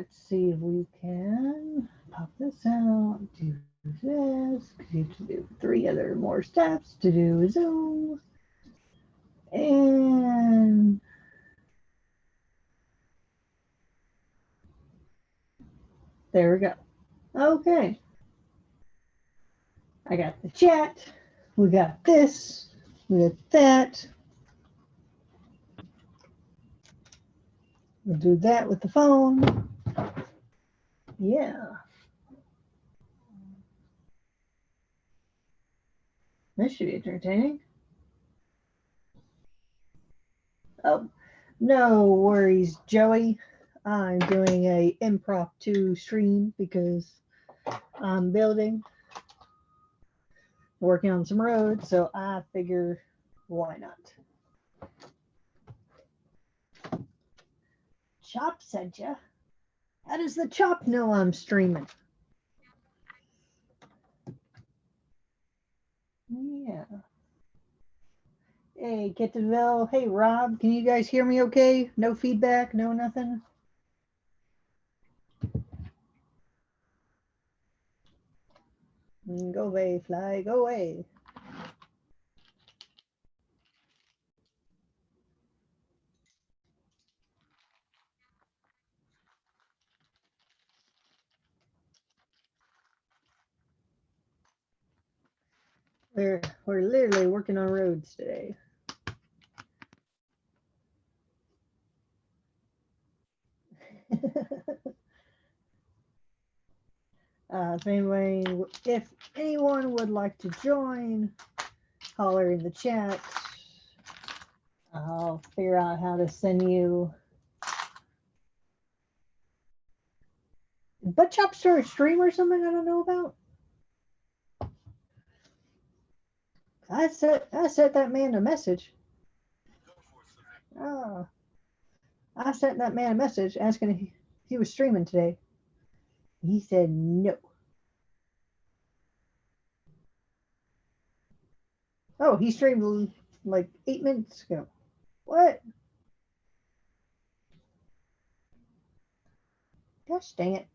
let's see if we can pop this out, do this, because you have to do 3 other more steps to do Zoom. And there we go. Okay. I got the chat. We got this. We got that. We'll do that with the phone. Yeah. This should be entertaining. Oh, no worries, Joey. I'm doing a impromptu stream because I'm building, working on some roads, so I figure why not. Chop sent ya. How does the Chop know I'm streaming? Yeah. Hey, Kittenville. Hey, Rob. Can you guys hear me okay? No feedback? No nothing? Go away, fly. Go away. We're literally working on roads today. If anyone would like to join, holler in the chat. I'll figure out how to send you. Butt Chop start a stream or something I don't know about? I sent that man a message. Oh, I sent that man a message asking if he was streaming today. He said no. Oh, he streamed like 8 minutes ago. What? Gosh dang it.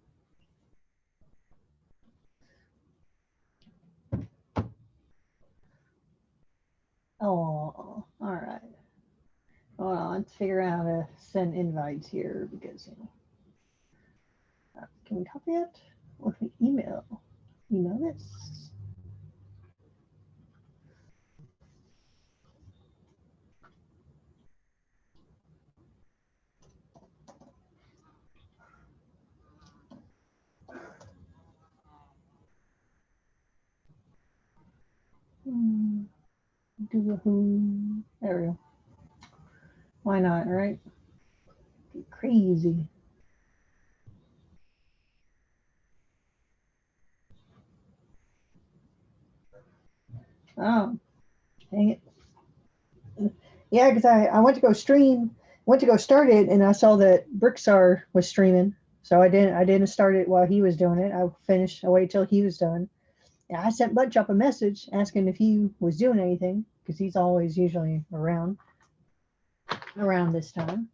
Oh, all right. Hold on, let's figure out how to send invites here because, you know, can we copy it? Or can we email? Email this? There we go. Why not, right? Be crazy. Oh, dang it. Yeah, because I went to go start it, and I saw that Brickstar was streaming, so I didn't start it while he was doing it. I waited till he was done. And I sent Butt Chop a message asking if he was doing anything because he's always usually around this time.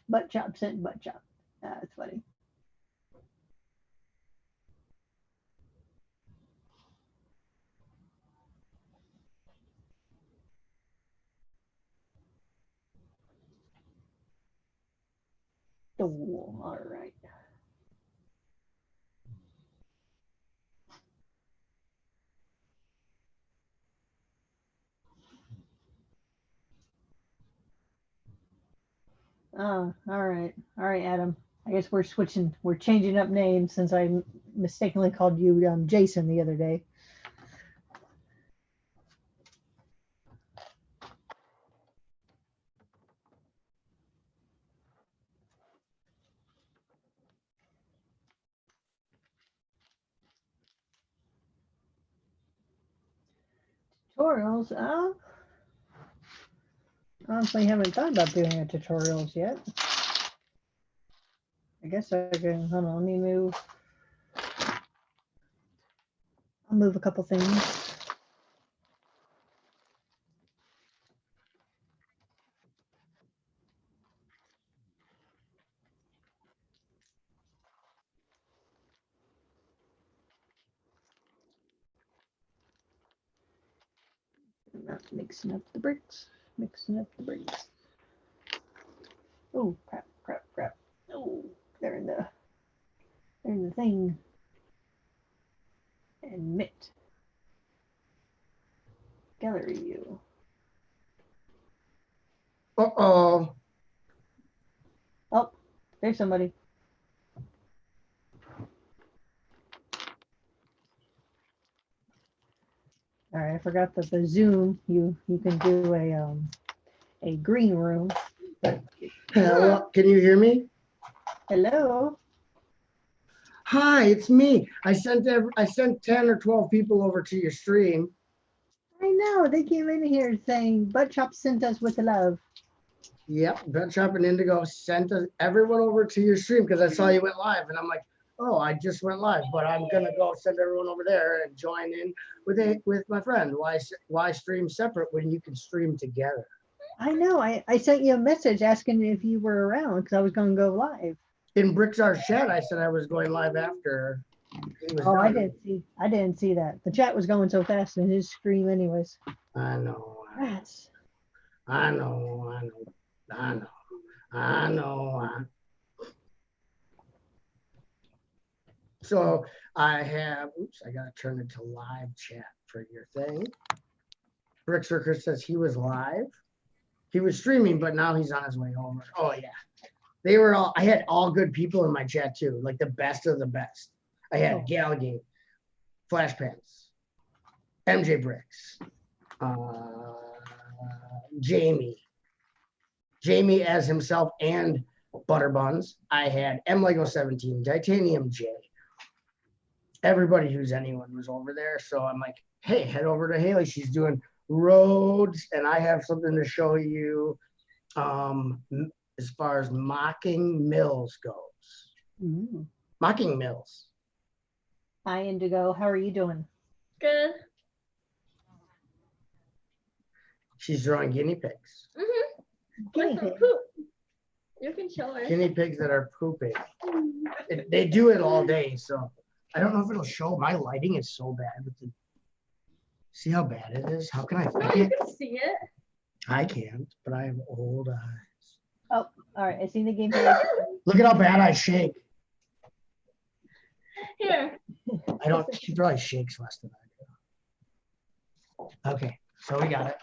Butt Chop sent Butt Chop. That's funny. Oh, all right. Oh, all right, Adam. I guess we're changing up names since I mistakenly called you Jason the other day. Tutorials. Honestly, haven't thought about doing a tutorials yet. I guess I can. Hold on, let me move. I'll move a couple things. Not mixing up the bricks. Mixing up the bricks. Oh, crap, crap, crap. Oh, they're in the thing. And Mitt. Gallery view. Uh-oh. Oh, there's somebody. All right, I forgot that the Zoom you can do a green room. Hello, can you hear me? Hello. Hi, it's me. I sent 10 or 12 people over to your stream. I know they came in here saying Butt Chop sent us with love. Yep, Butt Chop and Indigo sent everyone over to your stream because I saw you went live, and I'm like, oh, I just went live, but I'm gonna go send everyone over there and join in with my friend. Why stream separate when you can stream together? I know. I sent you a message asking if you were around because I was going to go live. In Bricksar's chat, I said I was going live after he was Oh, done. I didn't see that. The chat was going so fast in his screen anyways. I know. Rats. I know. So I have, oops, I gotta turn it to live chat for your thing. Brickster says he was live. He was streaming, but now he's on his way over. Oh yeah. I had all good people in my chat too, like the best of the best. I had Galgate, Flashpants, MJ Bricks, Jamie as himself and Butterbuns. I had MLego 17, Titanium J. Everybody who's anyone was over there. So I'm like, hey, head over to Haley. She's doing roads, and I have something to show you as far as Mocking Mills goes. Mm. Mocking Mills. Hi, Indigo. How are you doing? Good. She's drawing guinea pigs. Guinea With some pig. poop. You can show her. Guinea pigs that are pooping. They do it all day, so I don't know if it'll show. My lighting is so bad. See how bad it is? How can I No, fix you it? can see it. I can't, but I have old eyes. Oh, all right. I see the game pig. Look at how bad I shake. Here. I don't, she probably shakes less than I do. Okay, so we got it.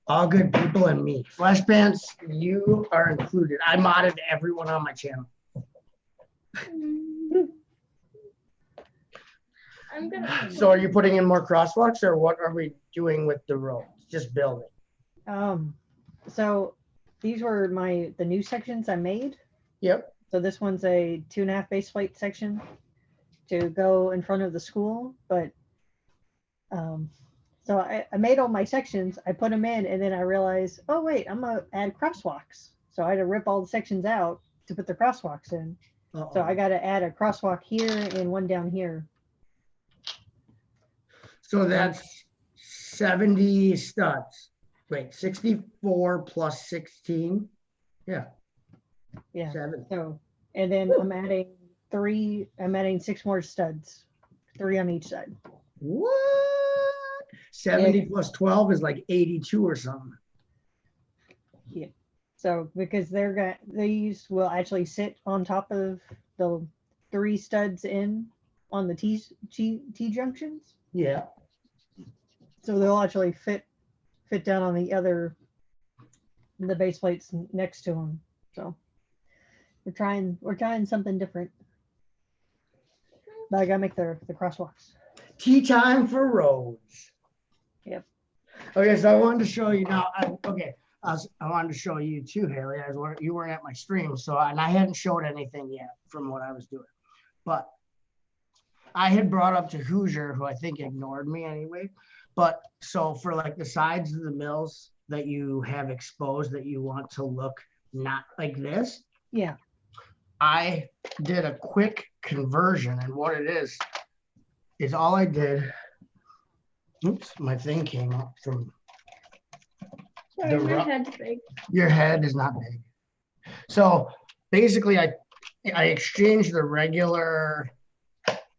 All good people and me. Flashpants, you are included. I modded everyone on my channel. I'm gonna. So are you putting in more crosswalks, or what are we doing with the roads? Just building. So these were the new sections I made. Yep. So this one's a 2.5 base plate section to go in front of the school, but so I made all my sections, I put them in, and then I realized, oh wait, I'm gonna add crosswalks. So I had to rip all the sections out to put the crosswalks in. So I got to add a crosswalk here and one down here. So that's 70 studs. Wait, 64 plus 16? Yeah. Yeah. 7. So, and then I'm adding 6 more studs, 3 on each side. What? 70 Yeah. plus 12 is like 82 or something. Yeah. So because these will actually sit on top of the 3 studs in on the T junctions. Yeah. So they'll actually fit down on the base plates next to them. So we're trying something different. But I gotta make the crosswalks. Tea time for roads. Yep. Okay, so I wanted to show you now. I wanted to show you too, Haley. You weren't at my stream, and I hadn't showed anything yet from what I was doing. But I had brought up to Hoosier, who I think ignored me anyway. But so for like the sides of the mills that you have exposed that you want to look not like this. Yeah. I did a quick conversion, and what it is, is all I did. Oops, my thing came up from Sorry, The my ru- head's big. your head is not big. So basically I exchanged the regular,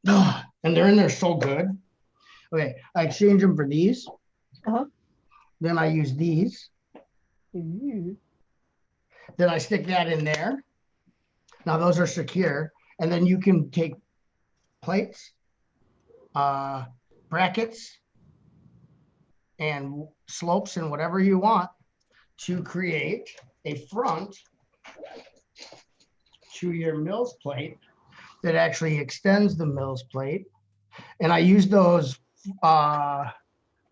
and they're in there so good. Okay, I exchange them for these. Uh-huh. Then I use these. Ooh. Then I stick that in there. Now those are secure. And then you can take plates, brackets, and slopes and whatever you want to create a front to your mills plate that actually extends the mills plate. And I use those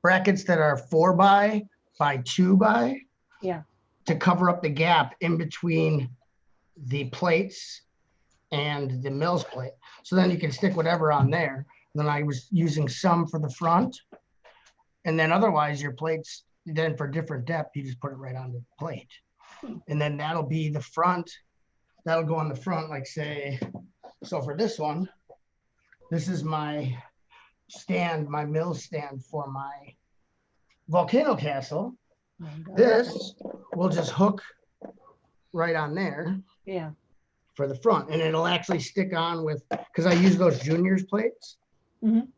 brackets that are 4x by 2x. Yeah. To cover up the gap in between the plates and the mills plate. So then you can stick whatever on there. Then I was using some for the front. And then otherwise your plates, then for different depth, you just put it right on the plate. And then that'll be the front. That'll go on the front, like say, so for this one, this is my stand, my mill stand for my volcano castle. This will just hook right on there. Yeah. For the front, and it'll actually stick on with, because I use those juniors plates. Mhm.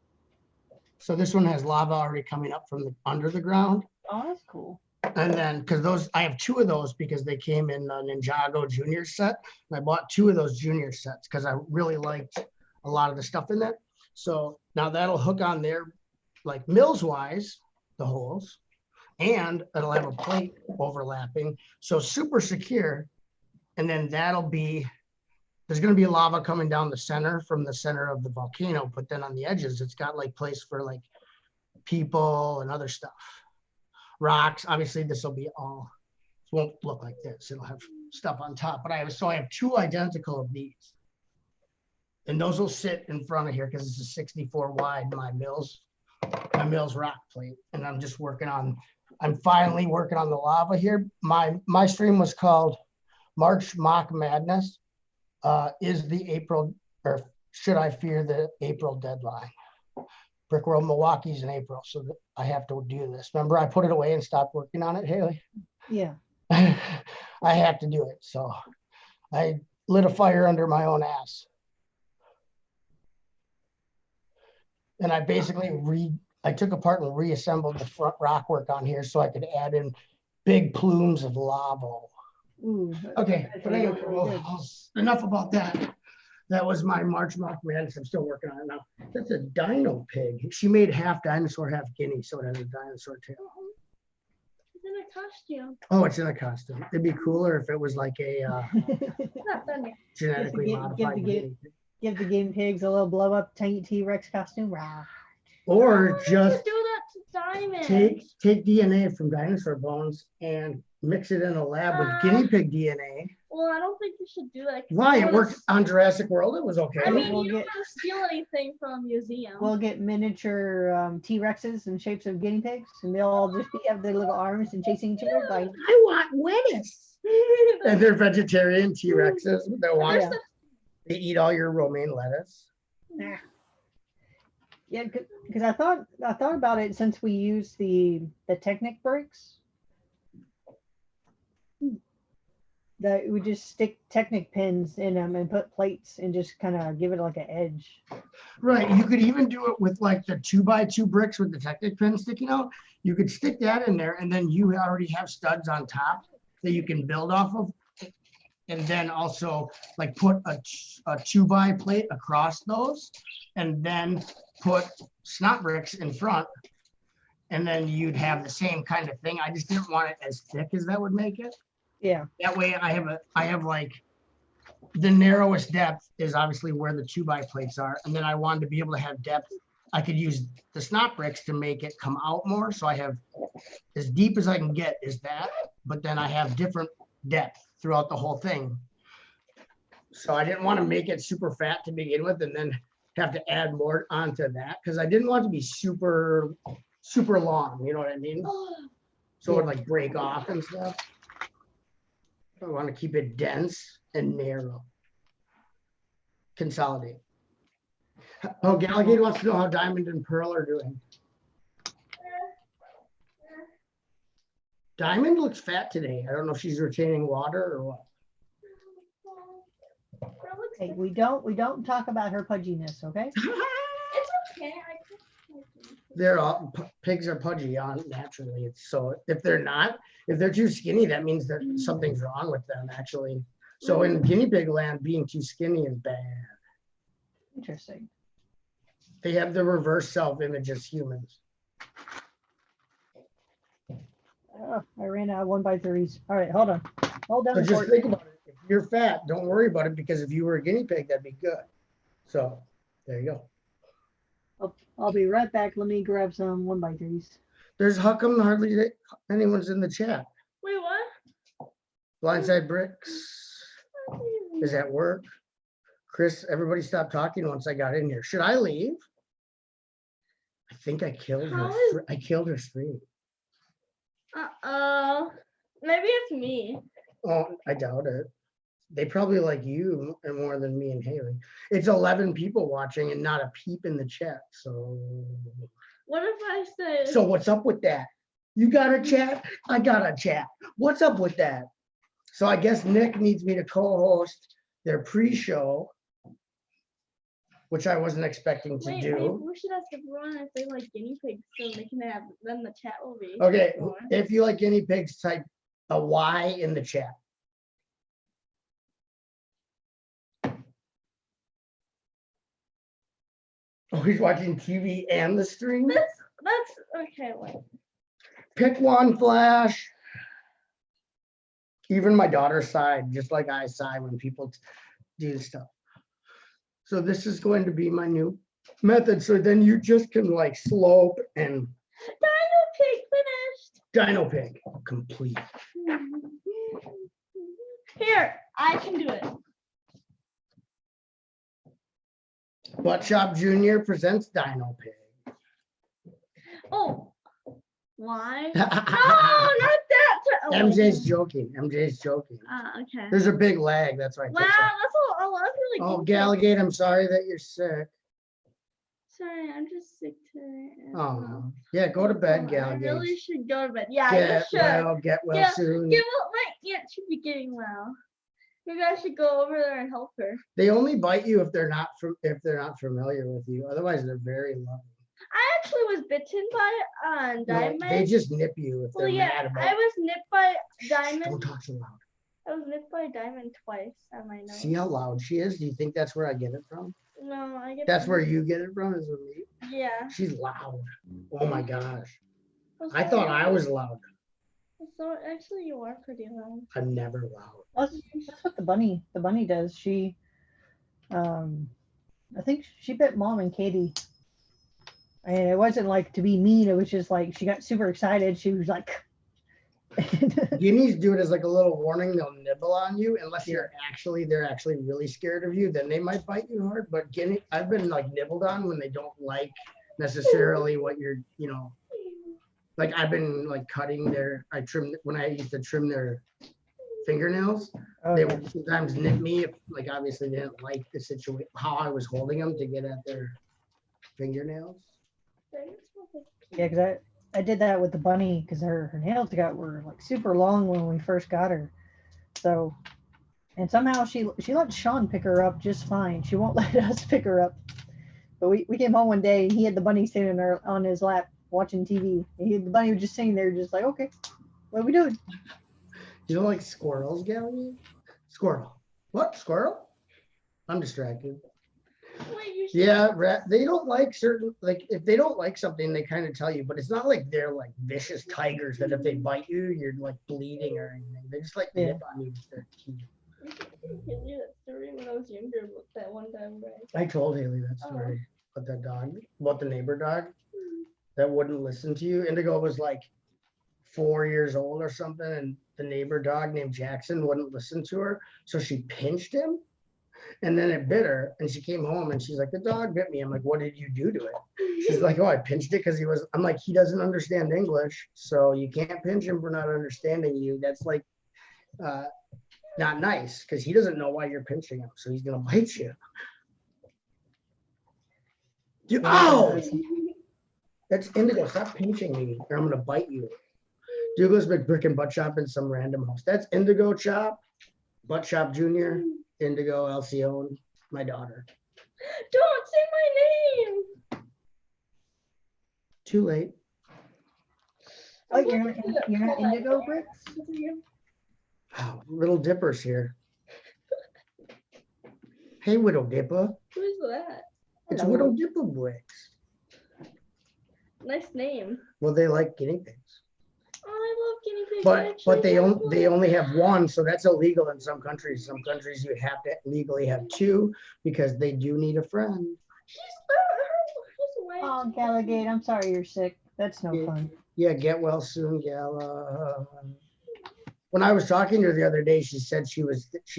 So this one has lava already coming up from the under the ground. Oh, that's cool. And then because those, I have 2 of those because they came in a Ninjago junior set. And I bought 2 of those junior sets because I really liked a lot of the stuff in there. So now that'll hook on there like mills wise, the holes, and it'll have a plate overlapping. So super secure. And then that'll be, there's going to be lava coming down the center from the center of the volcano, but then on the edges, it's got like place for like people and other stuff. Rocks, obviously this will be all, it won't look like this. It'll have stuff on top, but I have 2 identical of these. And those will sit in front of here because it's a 64 wide, my mills rock plate. And I'm just I'm finally working on the lava here. My stream was called March Mock Madness. Is the April, or should I fear the April deadline? Brickworld Milwaukee's in April, so I have to do this. Remember, I put it away and stopped working on it, Haley? Yeah. I have to do it. So I lit a fire under my own ass. And I basically I took apart and reassembled the front rock work on here so I could add in big plumes of lava. Ooh. Okay, That's but really anyway, good. enough about that. That was my March Mock Madness. I'm still working on it now. That's a dino pig. She made half dinosaur, half guinea, so it has a dinosaur tail. It's in a costume. Oh, it's in a costume. It'd be cooler if it was like a It's not done yet. genetically give modified the guinea pig. Give the guinea pigs a little blow up tiny T-Rex costume. Rah. Or Why would just you do that to Diamond? take DNA from dinosaur bones and mix it in a lab with guinea pig DNA. Well, I don't think you should do that. 'cause Why? you It don't wanna worked on Jurassic World. It was okay. I mean, We'll you don't get- want to steal anything from a museum. We'll get miniature T-Rexes in shapes of guinea pigs, and they'll all just have their little arms and chasing each other. Like, I want lettuce. And they're vegetarian T-Rexes. Yeah. They eat all your romaine lettuce. yeah, because I thought about it since we use the Technic bricks. That we just stick Technic pins in them and put plates and just kind of give it like an edge. Right. You could even do it with like the 2x2 bricks with the Technic pin sticking out. You could stick that in there, and then you already have studs on top that you can build off of. And then also like put a 2x plate across those, and then put snot bricks in front. And then you'd have the same kind of thing. I just didn't want it as thick as that would make it. Yeah. That way I have like the narrowest depth is obviously where the 2x plates are. And then I wanted to be able to have depth. I could use the snot bricks to make it come out more. So I have as deep as I can get is that, but then I have different depth throughout the whole thing. So I didn't want to make it super fat to begin with and then have to add more onto that because I didn't want it to be super long. You know what I mean? So it would like break off and stuff. I want to keep it dense and narrow. Consolidate. Oh, Galligate wants to know how Diamond and Pearl are doing. Diamond looks fat today. I don't know if she's retaining water or what. Hey, we don't talk about her pudginess, okay? It's okay. They're all pigs are pudgy on naturally. It's so if they're too skinny, that means that something's wrong with them actually. So in guinea pig land, being too skinny is bad. Interesting. They have the reverse self-image as humans. I ran out of 1x3s. All right, hold on. Hold So on. just think about it. If you're fat, don't worry about it because if you were a guinea pig, that'd be good. So there you go. I'll be right back. Let me grab some 1x3s. There's how come hardly anyone's in the chat? Wait, what? Blindside Bricks is at work. Chris, everybody stopped talking once I got in here. Should I leave? I think I killed her. I killed her stream. Maybe it's me. Oh, I doubt it. They probably like you and more than me and Haley. It's 11 people watching and not a peep in the chat. So What if I say? So what's up with that? You got a chat? I got a chat. What's up with that? So I guess Nick needs me to co-host their pre-show, which I wasn't expecting to Wait, do. we should ask everyone if they like guinea pigs, so they can have. Then the chat will be. Okay, more. if you like guinea pigs, type a Y in the chat. Oh, he's watching TV and the stream? That's okay. Wait. Pick one, Flash. Even my daughter sighed, just like I sigh when people do stuff. So this is going to be my new method. So then you just can like slope and Dino pig Dino Pig complete. finished. Here, I can do it. Butt Shop Junior presents Dino Pig. Oh, why? No, not that. MJ's joking. MJ's joking. Okay. There's a big lag. That's why. Wow, that's a lot of really. Oh, good. Galligate, I'm sorry that you're sick. Sorry, I'm just sick today. Oh, yeah, go to bed, I Galligate. really should go to bed. Yeah, I Get should. well, get well Yeah, soon. Yeah, well, my aunt should be getting well. Maybe I should go over there and help her. They only bite you if they're not familiar with you. Otherwise, they're very loving. I actually was bitten by No, Diamond. they just nip you if they're Well, yeah, mad about I was nipped by Don't Diamond. talk so loud. I was nipped by Diamond twice on my nose. See how loud she is? Do you think that's where I get it from? No, I get. That's where you get it from, is with me? Yeah. She's loud. Oh my gosh. Well, I so- thought I was loud. So actually, you are pretty loud. I'm never loud. That's what the bunny does. She, I think she bit Mom and Katie. And it wasn't like to be mean. It was just like she got super excited. She was like, Guineas do it as like a little warning. They'll nibble on you unless they're actually really scared of you. Then they might bite you hard. But guinea, I've been like nibbled on when they don't like necessarily what you're, like I've been like cutting when I used to trim their fingernails. They okay. would sometimes nip me if like obviously they didn't like the situation, how I was holding them to get at their fingernails. Yeah, because I did that with the bunny because her nails were like super long when we first got her. So, and somehow she let Sean pick her up just fine. She won't let us pick her up. But we came home one day and he had the bunny sitting on his lap watching TV. And the bunny was just sitting there just like, okay, what are we doing? You don't like squirrels, Gary? Squirrel. What? Squirrel? I'm distracted. Wait, you Yeah, they don't like certain, like if they don't like something, they kind of tell you, but it's not like they're like vicious tigers that if they bite you, you're like bleeding or anything. They just like nip on you with their teeth. Can you that story when I was younger about that one time, right? I told Haley that story about that dog, about the neighbor dog that wouldn't listen to you. Indigo was like 4 years old or something, and the neighbor dog named Jackson wouldn't listen to her. So she pinched him and then it bit her. And she came home and she's like, the dog bit me. I'm like, what did you do to it? She's like, oh, I pinched it because I'm like, he doesn't understand English. So you can't pinch him for not understanding you. That's like not nice because he doesn't know why you're pinching him. So he's going to bite you. Dude, Yeah, ow! that's- That's Indigo. Stop pinching me, or I'm gonna bite you. Douglas McBrick and Butt Shop in some random house. That's Indigo Chop, Butt Shop Junior, Indigo Alcione, my daughter. Don't say my name. Too late. Oh, you're not Indigo Bricks? Oh, little Dipper's here. Hey, Widow Dipper. Who's that? It's Hello. Widow Dipper Bricks. Nice name. Well, they like guinea pigs, Oh, I love guinea pigs. I but actually they have they one. only have one, so that's illegal in some countries. Some countries you have to legally have two because they do need a friend. She's away. Oh, Gallagate, I'm sorry you're sick. That's no Yeah. fun. Yeah, get well soon, Gala. When I was talking to her the other day, she said she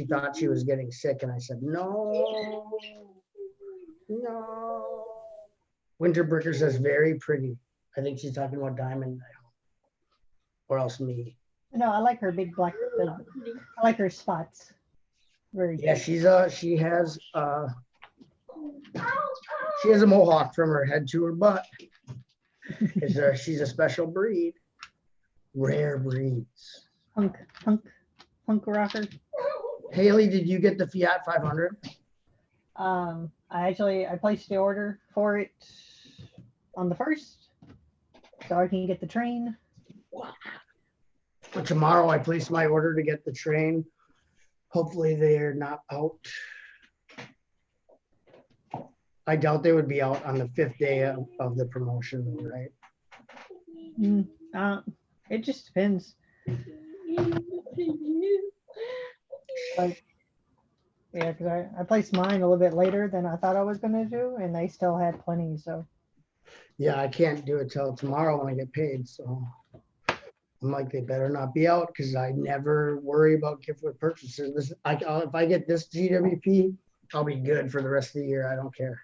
thought she was getting sick, and I said no. Winterbricker says very pretty. I think she's talking about Diamond, I hope. Or else me. No, I like her big black, I like her spots. Very Yeah, good. she has a mohawk from her head to her butt. She's a special breed. Rare breeds. Punk rocker. Haley, did you get the Fiat 500? I placed the order for it on the 1st, so I can get the train. But tomorrow I placed my order to get the train. Hopefully they're not out. I doubt they would be out on the 5th day of the promotion, right? It just depends. Like, yeah, because I placed mine a little bit later than I thought I was gonna do, and they still had plenty. So Yeah, I can't do it till tomorrow when I get paid. So I'm like, they better not be out because I never worry about gift with purchases. If I get this GWP, I'll be good for the rest of the year. I don't care.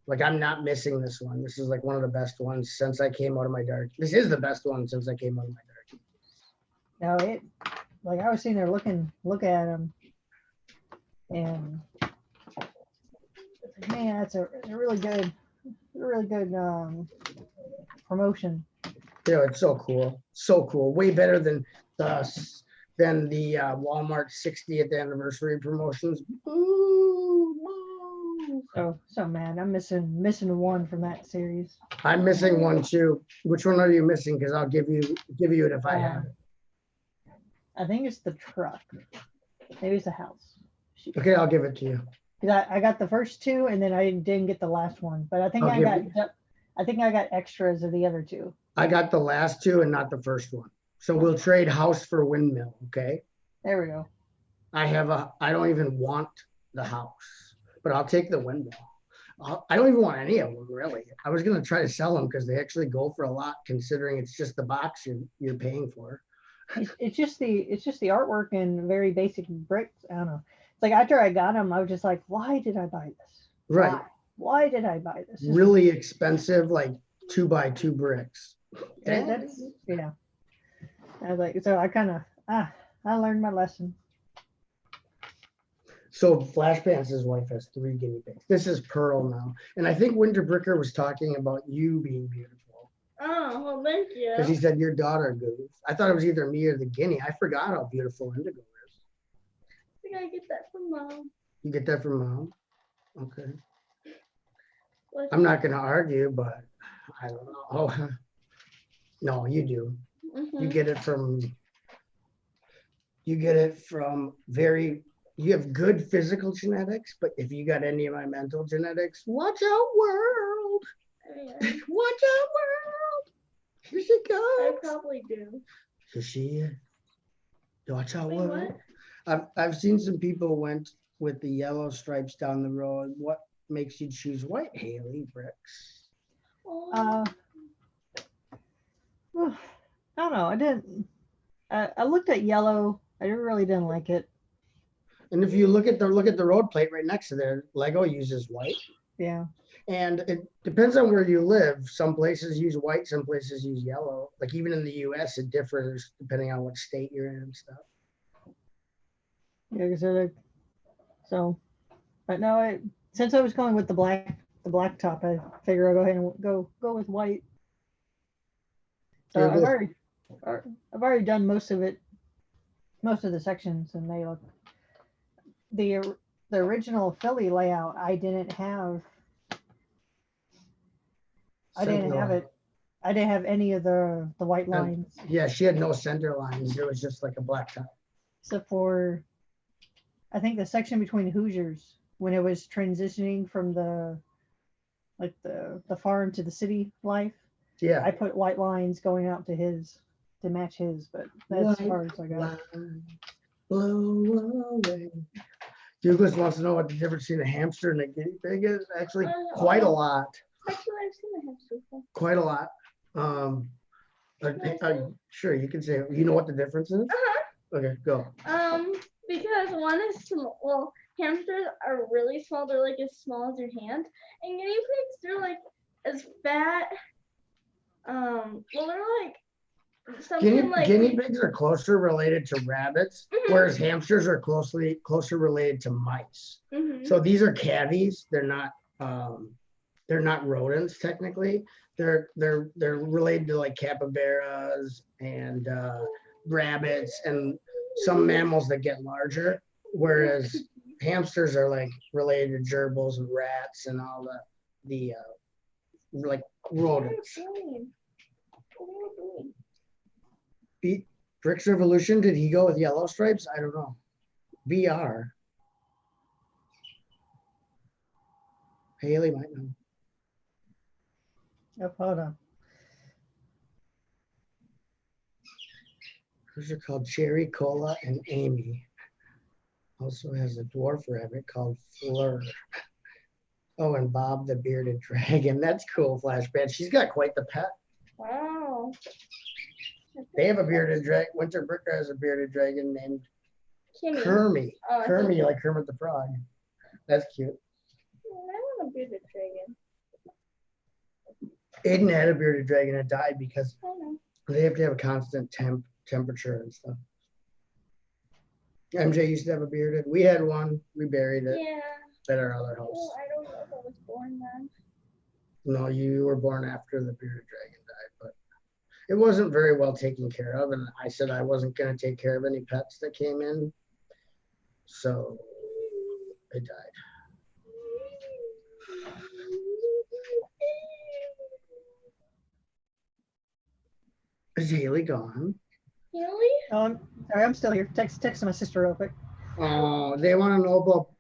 Like, I'm not missing this one. This is like one of the best ones since I came out of my dark. This is the best one since I came out of my dark. now like I was sitting there look at them, and man, it's a really good promotion. Yeah, it's so cool. So cool. Way better than the Walmart 60th anniversary promotions. Ooh, woo. So man, I'm missing one from that series. I'm missing one too. Which one are you missing? Because I'll give you it if I have it. I think it's the truck. Maybe it's the house. Okay, I'll give it to you. Because I got the first two, and then I didn't get the last one. But I think I'll I got extras of the other two. I got the last two and not the first one. So we'll trade house for windmill. Okay. There we go. I don't even want the house, but I'll take the windmill. I don't even want any of them really. I was going to try to sell them because they actually go for a lot considering it's just the box you're paying for. It's just the artwork and very basic bricks. I don't know. It's like after I got them, I was just like, why did I buy this? Right. Why did I buy this? Really expensive, like 2x2 bricks. That's yeah. I was like, so I kind of I learned my lesson. So Flash Pants' wife has 3 guinea pigs. This is Pearl now. And I think Winterbricker was talking about you being beautiful. Oh, well, thank you. Because he said your daughter goes. I thought it was either me or the guinea. I forgot how beautiful Indigo is. I think I get that from Mom. You get that from Mom? Okay. What? I'm not going to argue, but I don't know. Oh, no, you do. You get it from you have good physical genetics, but if you got any of my mental genetics, watch out, world. Yeah, Watch out, world. Here she I goes. probably do. Here she is. Watch out, Wait, world. what? I've seen some people went with the yellow stripes down the road. What makes you choose white, Haley Bricks? Oh, I don't know. I didn't. I looked at yellow. I really didn't like it. And if you look at the road plate right next to there, Lego uses white. Yeah. And it depends on where you live. Some places use white, some places use yellow. Like even in the US, it differs depending on what state you're in and stuff. Yeah, because so, but no, since I was going with the the blacktop. I figure I'll go ahead and go with white. So You're I've already done most of it, most of the sections, and they look the original Philly layout. I didn't have it. I didn't have any of the white lines, Yeah, she had no center lines. It was just like a black top. except for I think the section between Hoosiers when it was transitioning from the farm to the city life. Yeah. I put white lines going out to his to match his, but that's as far as I got. Lines blow away. Douglas wants to know what the difference between a hamster and a guinea pig is. Actually, quite a lot. Actually, I've seen the hamster before. Quite a lot. Sure, you can say. You know what the difference is? Okay, go. Because one is small. Well, hamsters are really small. They're like as small as your hand, and guinea pigs they're like as fat. Well, they're like something Guinea pigs are closer related to rabbits, whereas hamsters are closer related to mice. So these are cavies. They're not rodents technically. They're related to like capybaras and rabbits and some mammals that get larger, whereas hamsters are like related to gerbils and rats and all the like rodents. Brick's Revolution, did he go with yellow stripes? I don't know. VR. Haley might know. Yep, hold on. Those are called Cherry, Cola, and Amy. Also has a dwarf rabbit called Fleur. Oh, and Bob the Bearded Dragon. That's cool, Flashback. She's got quite the pet. Wow. They have a bearded dragon. Winter Bricker has a bearded dragon named Kimmy. Kermie. Oh, Kermie, like Kermit the Frog. That's cute. I want a bearded dragon. Aiden had a bearded dragon that died because I know. they have to have a constant temperature and stuff. MJ used to have a bearded. We had one. We buried it at our other house. Well, I don't know if I was born then. No, you were born after the bearded dragon died, but it wasn't very well taken care of. And I said I wasn't going to take care of any pets that came in. So it died. Is Haley gone? Haley? Oh, sorry, I'm still here. Texting my sister real quick. They want to know about,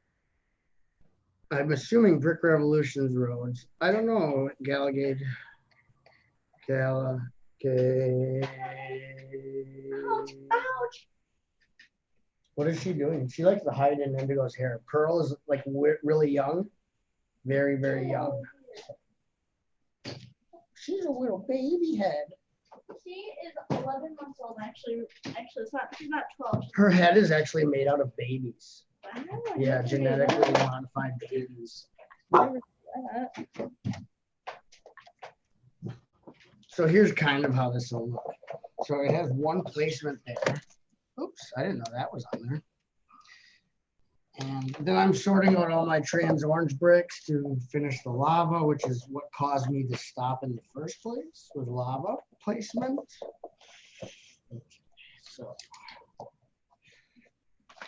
I'm assuming Brick Revolution's roads. I don't know, Gallagade. Ouch, ouch. What is she doing? She likes to hide in Indigo's hair. Pearl is like really young. Very, very young. She's a little baby head. She is 11 months old. Actually, it's not. She's not 12. Her head is actually made out of babies. Wow, Yeah, genetically modified babies. So here's kind of how this will look. So it has one placement there. Oops, I didn't know that was on there. And then I'm sorting out all my trans orange bricks to finish the lava, which is what caused me to stop in the first place with lava placement. So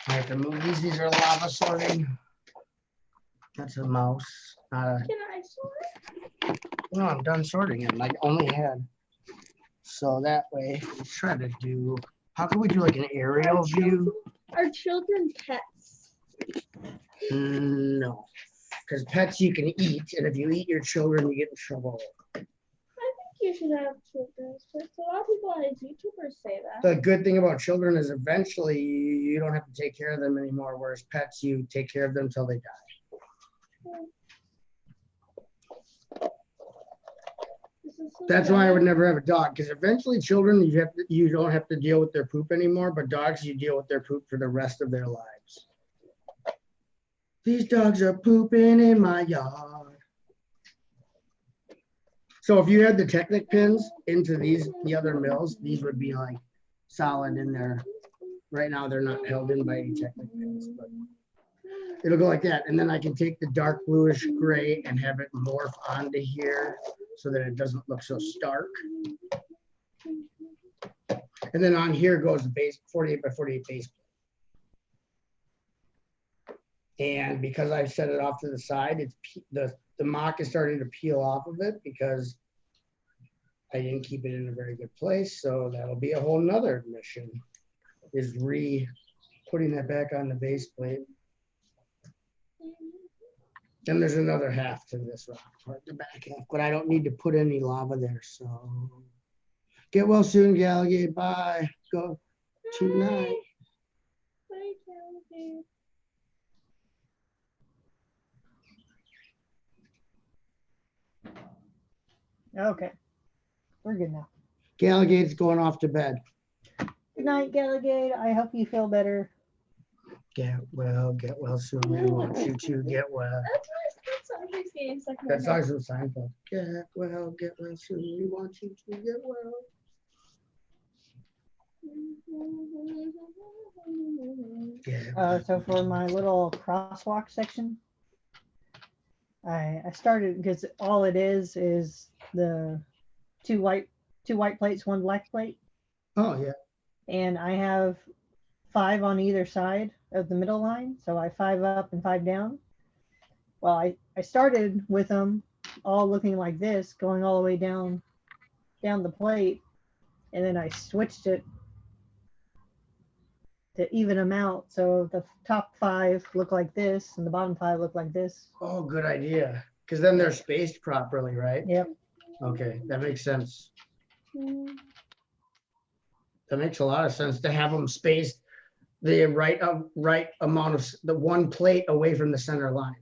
I have to move these. These are lava sorting. That's a mouse. Can I sort? No, I'm done sorting it. I only had. So that way, let's try to do. How can we do like an aerial view? Are children pets? No, because pets you can eat, and if you eat your children, you get in trouble. I think you should have children's pets. A lot of people on YouTubers say that. The good thing about children is eventually you don't have to take care of them anymore, whereas pets, you take care of them until they die. That's why I would never have a dog, because eventually children, you don't have to deal with their poop anymore, but dogs, you deal with their poop for the rest of their lives. These dogs are pooping in my yard. So if you had the Technic pins into the other mills, these would be like solid in there. Right now, they're not held in by any Technic pins, but It'll go like that. And then I can take the dark bluish gray and have it morph onto here so that it doesn't look so stark. And then on here goes the base 48 by 48 base. And because I set it off to the side, it's the mock is starting to peel off of it because I didn't keep it in a very good place. So that'll be a whole nother mission, is putting that back on the base plate. Then there's another half to this rock part, the back half, but I don't need to put any lava there. So get well soon, Gallagher. Bye. Go tonight. Bye, Gallagher. Okay. We're good now. Gallagher's going off to bed. Good night, Gallagher. I hope you feel better. Get well soon. We want you to get well. That's somebody's getting stuck in That's my always Seinfeld. Get well soon. We want you to get well. Get So for my little crosswalk section, I started because all it is the two white plates, one black plate, Oh yeah. and I have 5 on either side of the middle line. So I 5 up and 5 down. Well, I started with them all looking like this, going all the way down the plate, and then I switched it to even them out. So the top 5 look like this and the bottom 5 look like this. Oh, good idea. Because then they're spaced properly, right? Yep. Okay, that makes sense. That makes a lot of sense to have them spaced the right amount of the one plate away from the center line.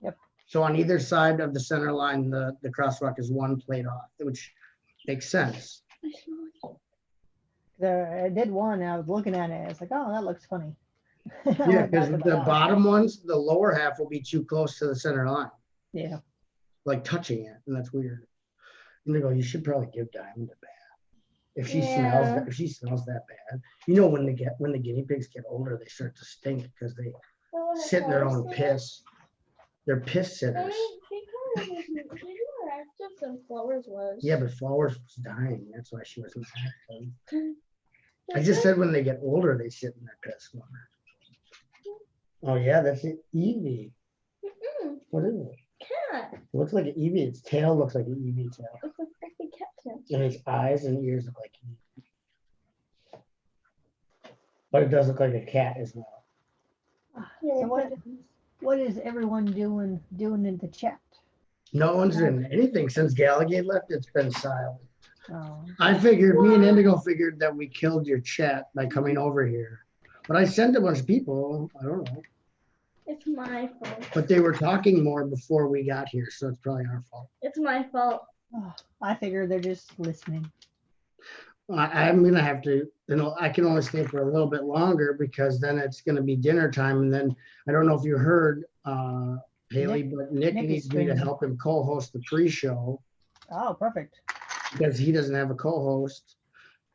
Yep. So on either side of the center line, the crosswalk is one plate off, which makes sense. I did one, and I was looking at it, and I was like, oh, that looks funny. I Yeah, went back because to the house. bottom ones, the lower half will be too close to the center line, Yeah. like touching it, and that's weird. And they go, you should probably give Diamond a bath. If she Yeah. smells that bad, you know, when the guinea pigs get older, they start to stink because they sit in their own piss. They're piss sitters. She more active than Flowers was. Yeah, but Flowers was dying. That's why she wasn't active. I just said when they get older, they sit in their piss more. Oh yeah, that's it. Eevee. What is it? Cat. It looks like an Eevee. Its tail looks like an Eevee tail. It's a fluffy cat tail. And its eyes and ears look like Eevee. But it does look like a cat as well. So what is everyone doing in the chat? No one's doing anything since Gallagher left. It's been silent. Oh, Me and Indigo figured that we killed your chat by coming over here. But I sent a bunch of people. I don't know. It's my fault. But they were talking more before we got here, so it's probably our fault. It's my fault. I figure they're just listening. I'm gonna have to, I can only stay for a little bit longer because then it's gonna be dinner time, and then I don't know if you heard, Haley, but Nick Nick is needs me to streaming. help him co-host the pre-show Oh, perfect. because he doesn't have a co-host,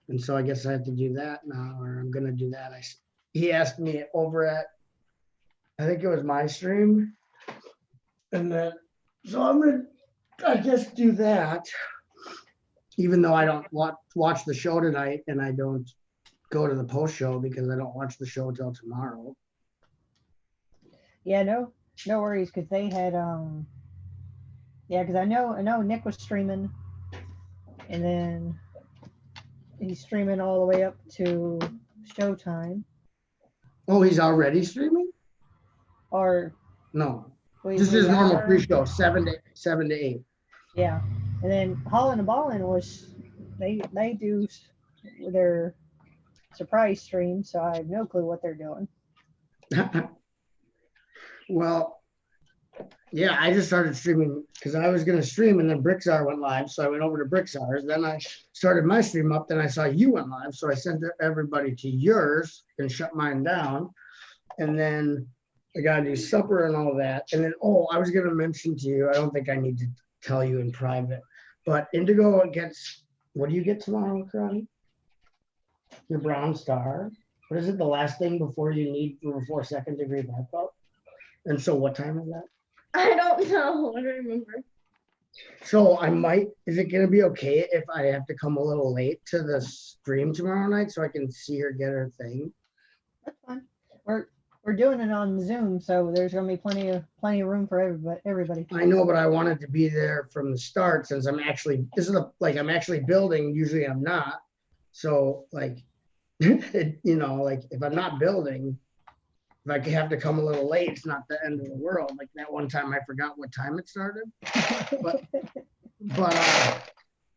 and so I guess I have to do that now, or I'm gonna do that. He asked me over at, I think it was my stream, and then so I'm gonna, I guess, do that. Even though I don't watch the show tonight, and I don't go to the post show because I don't watch the show until tomorrow. Yeah, no worries, because they had because I know Nick was streaming, and then he's streaming all the way up to showtime. Oh, he's already streaming? Or No, we- just we his normal are- pre-show, 7 to 8. Yeah, and then Holland and Ballin was they do their surprise stream, so I have no clue what they're doing. Well, yeah, I just started streaming because I was going to stream, and then Brixar went live, so I went over to Brixar's. Then I started my stream up. Then I saw you went live, so I sent everybody to yours and shut mine down. And then I got to do supper and all that. And then, I was going to mention to you, I don't think I need to tell you in private, but Indigo gets, what do you get tomorrow, Karate? Your brown star. What is it, the last thing before you need for a 4 second degree black belt? And so what time is that? I don't know. I don't remember. So I might, is it gonna be okay if I have to come a little late to the stream tomorrow night so I can see her get her thing? That's fine. We're doing it on Zoom, so there's gonna be plenty of room for everybody. I know, but I wanted to be there from the start since I'm actually, this is like, I'm actually building, usually I'm not. So like, like if I'm not building, if I have to come a little late, it's not the end of the world. Like that one time I forgot what time it started. But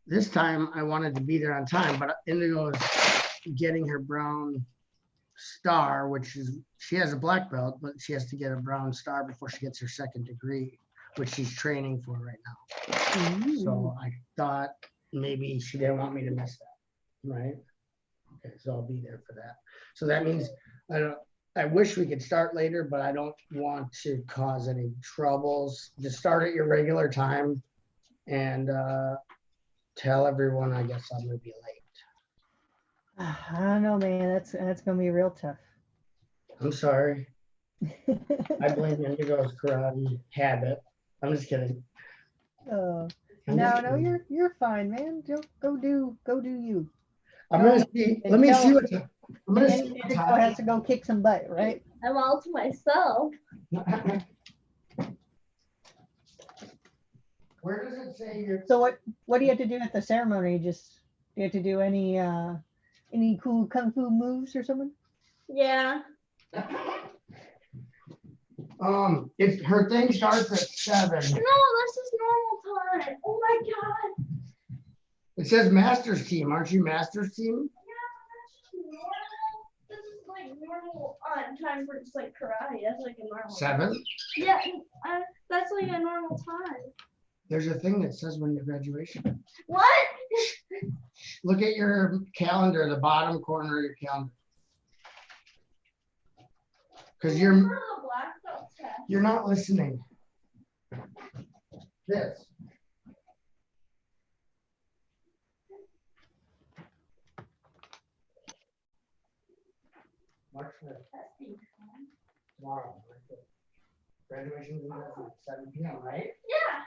this time I wanted to be there on time, but Indigo is getting her brown star, which is, she has a black belt, but she has to get a brown star before she gets her second degree, which she's training for right now. So I thought maybe she didn't want me to miss that, right? Okay, so I'll be there for that. So that means I wish we could start later, but I don't want to cause any troubles. Just start at your regular time and tell everyone I guess I'm gonna be late. I don't know, man. That's gonna be real tough. I'm sorry. I blame Indigo's karate habit. I'm just kidding. No, I'm just no, kidding. you're fine, man. Go do you. I'm gonna see. Let me see what. I'm gonna see what Indigo has to go kick some butt, right? I'm all to myself. Where does it say you're? So what do you have to do at the ceremony? Just do you have to do any cool kung fu moves or something? Yeah. If her thing starts at 7. No, this is normal time. Oh my god. It says Masters team. Aren't you Masters team? Yeah, that's normal. This is like normal time for just like karate. That's like a normal. 7. Yeah, that's like a normal time. There's a thing that says when your graduation. What? Look at your calendar, the bottom corner of your calendar. Because For the black belt test. you're not listening. This. March 5th, Testing. tomorrow. Graduation's in 7 p.m., right? Yeah.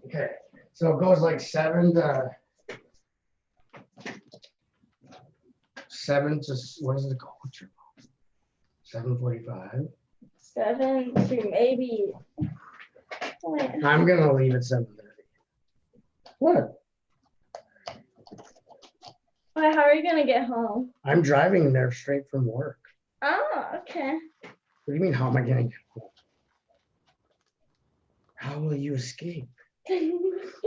Okay, so it goes like 7 to what is it called? 7:45. 7 to maybe. Wait. I'm gonna leave at 7:30. What? Wait, how are you gonna get home? I'm driving there straight from work. Oh, okay. What do you mean? How am I gonna get home? How will you escape?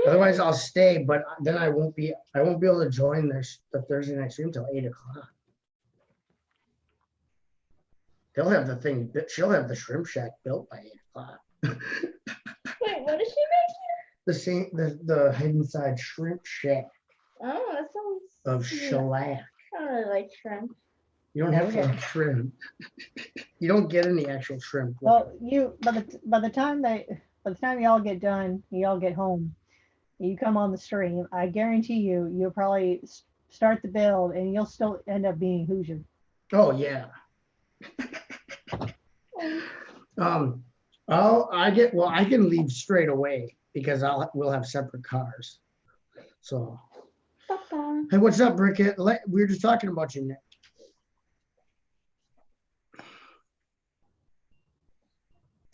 Otherwise, I'll stay, but then I won't be able to join the Thursday night stream till 8 o'clock. They'll have the thing. She'll have the shrimp shack built by 8 o'clock. Wait, what is she making? The same, the hidden side shrimp shack Oh, that sounds. of shellac. I don't really like shrimp. You don't have to have shrimp. You don't get any actual shrimp. Well, by the time y'all get done, y'all get home, you come on the stream. I guarantee you'll probably start the build, and you'll still end up being Hoosier. Oh yeah. I can leave straight away because we'll have separate cars. So, Papa. hey, what's up, Brickett? We were just talking about you, Nick.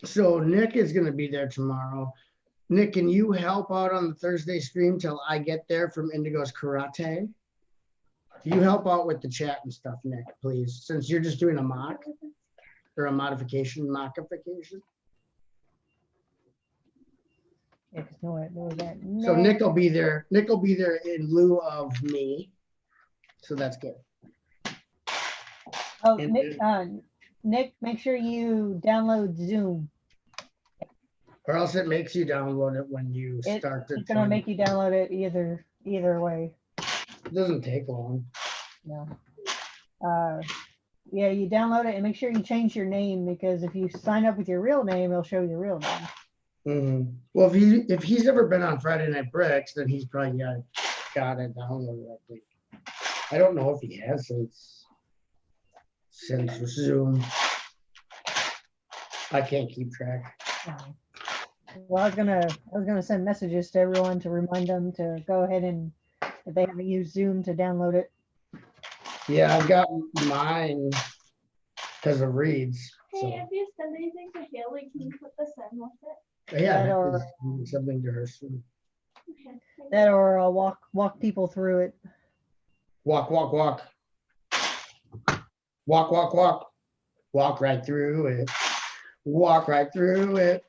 So Nick is going to be there tomorrow. Nick, can you help out on the Thursday stream till I get there from Indigo's Karate? You help out with the chat and stuff, Nick, please, since you're just doing a mock or a mockification. Yeah, 'cause no one that. So Nick will be there. Nick will be there in lieu of me. So that's good. Oh, And Nick, make sure you download Zoom. Or else it makes you download it when you start the. It's gonna make you download it either way. It doesn't take long. No. Yeah, you download it and make sure you change your name, because if you sign up with your real name, it'll show your real name. Mm-hmm. Well, if he's ever been on Friday Night Bricks, then he's probably got it downloaded. I think. I don't know if he has since Zoom. I can't keep track. Well, I was gonna send messages to everyone to remind them to go ahead and, if they haven't used Zoom, to download it. Yeah, I've got mine because of Reed's. Hey, So if you send anything to Haley, can you put the send with it? yeah, That or- that is something to her soon. Okay. That or walk people through it. Walk, walk, walk. Walk, walk, walk. Walk right through it. Walk right through it.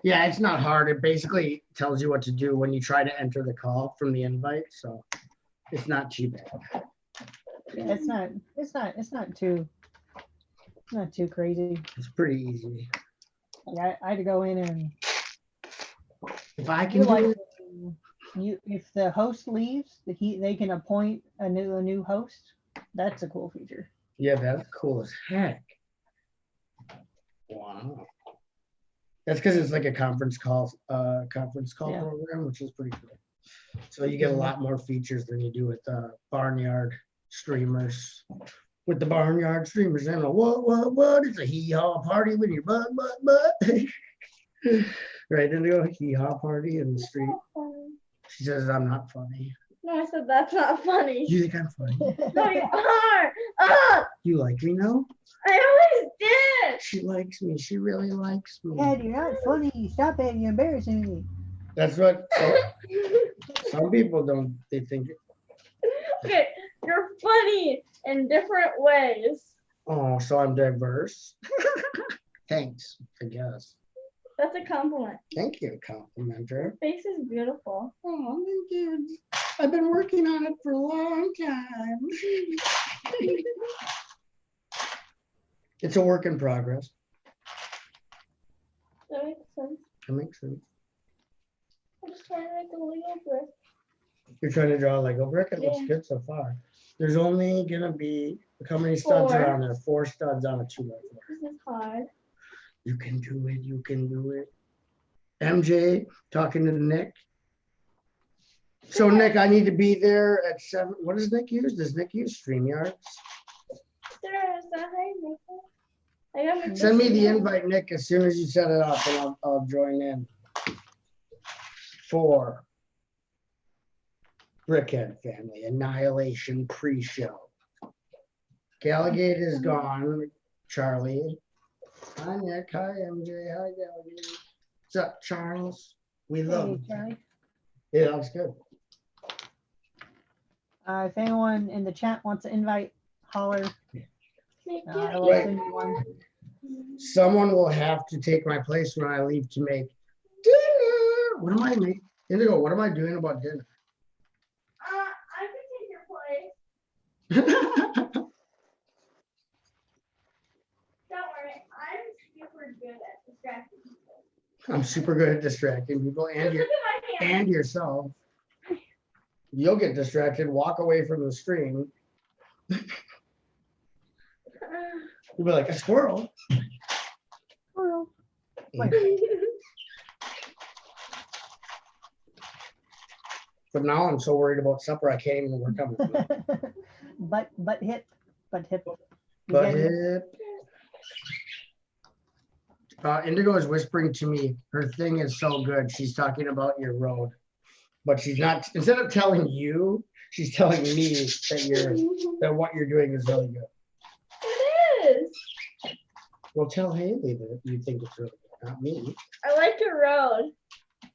Yeah, it's not hard. It basically tells you what to do when you try to enter the call from the invite. So it's not too bad. Yeah, it's not too crazy. It's pretty easy. Yeah, I had to go in and If I you can do like it, if the host leaves, they can appoint a new host. That's a cool feature. yeah, that's cool as heck. Wow. That's because it's like a conference call Yeah. program, which is pretty cool. So you get a lot more features than you do with Barnyard streamers. With the Barnyard streamers, and what? It's a hee-haw party with your butt. Right, then they go hee-haw party in the street. She says, I'm not funny. No, I said that's not funny. You think I'm funny? No, you are. Ah, You like me now? I always did. She likes me. She really likes me. Dad, you're not funny. Stop it. You're embarrassing me. That's what some people don't. They think, Okay, you're funny in different ways. oh, so I'm diverse. Thanks, I guess. That's a compliment. Thank you, complimenter. Your face is beautiful. Oh, thank you. I've been working on it for a long time. It's a work in progress. That makes sense. That makes sense. I'm just trying to make a Lego brick. You're trying to draw a Lego brick. It looks Yeah. good so far. There's only gonna be, how many studs are Four. on there? 4 studs on a 2x4. This is hard. You can do it. You can do it. MJ talking to Nick. So Nick, I need to be there at 7. What does Nick use? Does Nick use StreamYard? Sarah, is that how you make it? I gotta make Send me this the one. invite, Nick, as soon as you set it up, and I'll join in. For Brickhead Family Annihilation pre-show. Galligate is gone. Charlie. Hi, Nick. Hi, MJ. Hi, Galligate. What's up, Charles? We love Hey, you. Charlie. Yeah, that's good. If anyone in the chat wants to invite, holler. Thank I you. will Right. send you one. Someone will have to take my place when I leave to make dinner. What am I making? Indigo, what am I doing about dinner? I can take your place. Don't worry. I'm super good at distracting people. I'm super good at distracting people and Just you look at my hand. and yourself. You'll get distracted, walk away from the stream. You'll be like a squirrel. Squirrel. But now I'm so worried about supper, I can't even work on it. Butt hip. You But get it? it. Indigo is whispering to me, her thing is so good. She's talking about your road. But she's not, instead of telling you, she's telling me that what you're doing is really good. It is. Well, tell Haley that you think it's really good, not me. I like your road.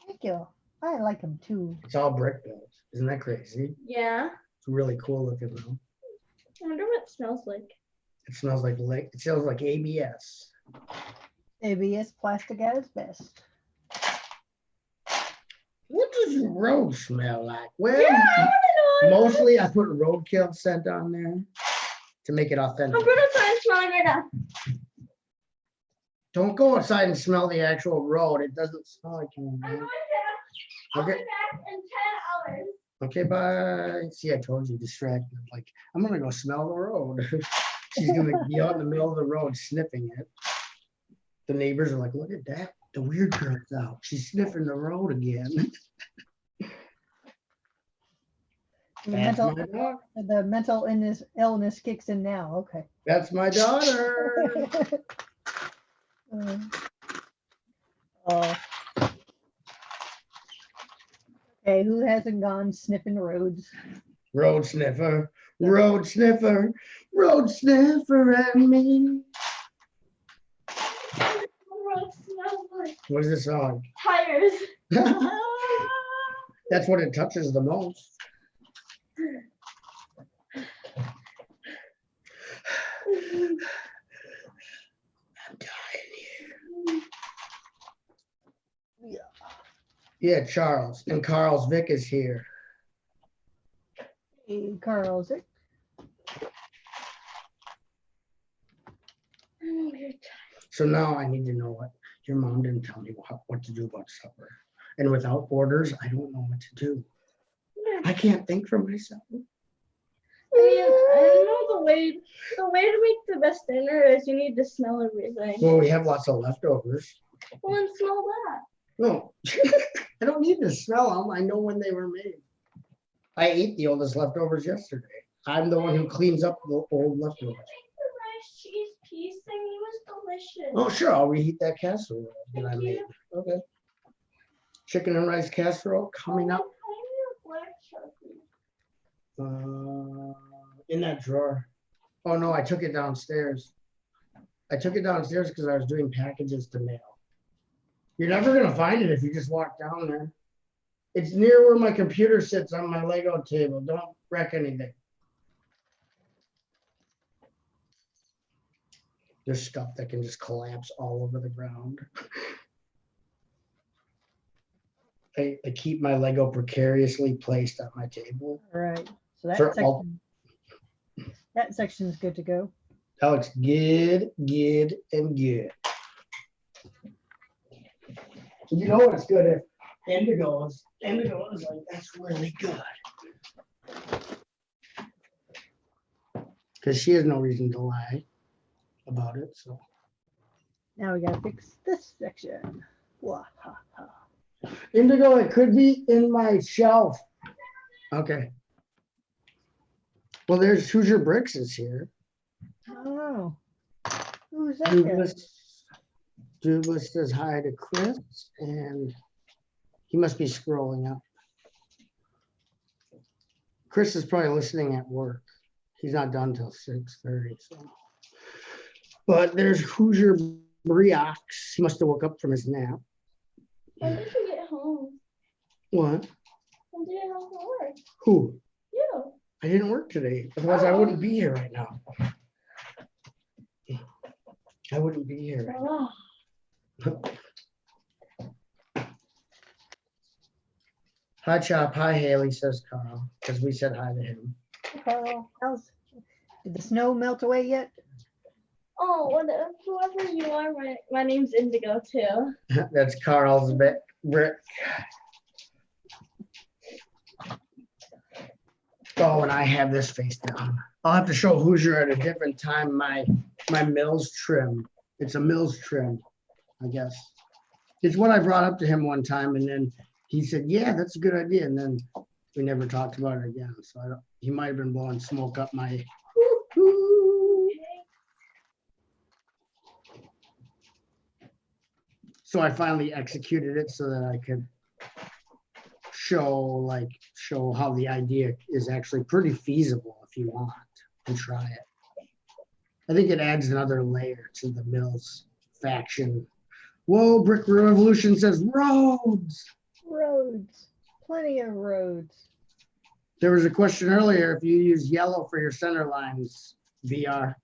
Thank you. I like them too. It's all brick built. Isn't that crazy? Yeah. It's really cool looking though. I wonder what it smells like. It smells like it smells like ABS. ABS plastic at its best. What does your road smell like? Well, Yeah, I want to know. mostly I put roadkill scent on there to make it I'm authentic. gonna try smelling right now. Don't go outside and smell the actual road. It doesn't smell like you. I'm going to. I'll Okay. be back in 10 hours. Okay, bye. See, I told you, distracted. Like, I'm gonna go smell the road. She's gonna be out in the middle of the road sniffing it. The neighbors are like, look at that. The weird girl's out. She's sniffing the road again. The That's mental, my daughter. the mental illness kicks in now. Okay. That's my daughter. Oh. Okay, who hasn't gone sniffing roads? Road sniffer, road sniffer, road sniffer and me. What is this song? Tires. That's what it touches the most. I'm dying here. Yeah, Charles. And Carl's Vic is here. Hey, Carl's it. So now I need to know what your mom didn't tell me what to do about supper. And without orders, I don't know what to do. I can't think for myself. I mean, I know the way to make the best dinner is you need to smell everything. Well, we have lots of leftovers. Well, and smell that. No, I don't need to smell them. I know when they were made. I ate the oldest leftovers yesterday. I'm the one who cleans up the old leftovers. The rice cheese piece thingy was delicious. Oh, sure. I'll reheat that casserole that I Thank made. you. Okay. Chicken and rice casserole coming up. Black Sharpie. In that drawer. Oh no, I took it downstairs. I took it downstairs because I was doing packages to mail. You're never gonna find it if you just walk down there. It's near where my computer sits on my Lego table. Don't wreck anything. There's stuff that can just collapse all over the ground. I keep my Lego precariously placed on my table. All right. So that For all- section is good to go. That looks good, good, and good. You know what's good if indigo is like, that's really good. Because she has no reason to lie about it, so. Now we gotta fix this section. Wah, ha, ha. Indigo, it could be in my shelf. Okay. Well, there's Hoosier Bricks is here. Oh, who's that guy? Douglas says hi to Chris, and he must be scrolling up. Chris is probably listening at work. He's not done till 6:30. So. But there's Hoosier Briox. He must have woke up from his nap. When did you get home? What? When did you get home from work? Who? You. I didn't work today. Otherwise, I wouldn't be here right now. I wouldn't be here right now. Oh. Hi, Chop. Hi, Haley, says Carl, because we said hi to him. Carl, did the snow melt away yet? Oh, whoever you are, my name's Indigo too. That's Carl's brick. Oh, and I have this face down. I'll have to show Hoosier at a different time my Mills trim. It's a Mills trim, I guess. It's what I brought up to him one time, and then he said, yeah, that's a good idea. And then we never talked about it again. So he might have been blowing smoke up my. So I finally executed it so that I could show how the idea is actually pretty feasible if you want and try it. I think it adds another layer to the Mills faction. Whoa, Brick Revolution says roads. Roads, plenty of roads. There was a question earlier if you use yellow for your center lines, VR.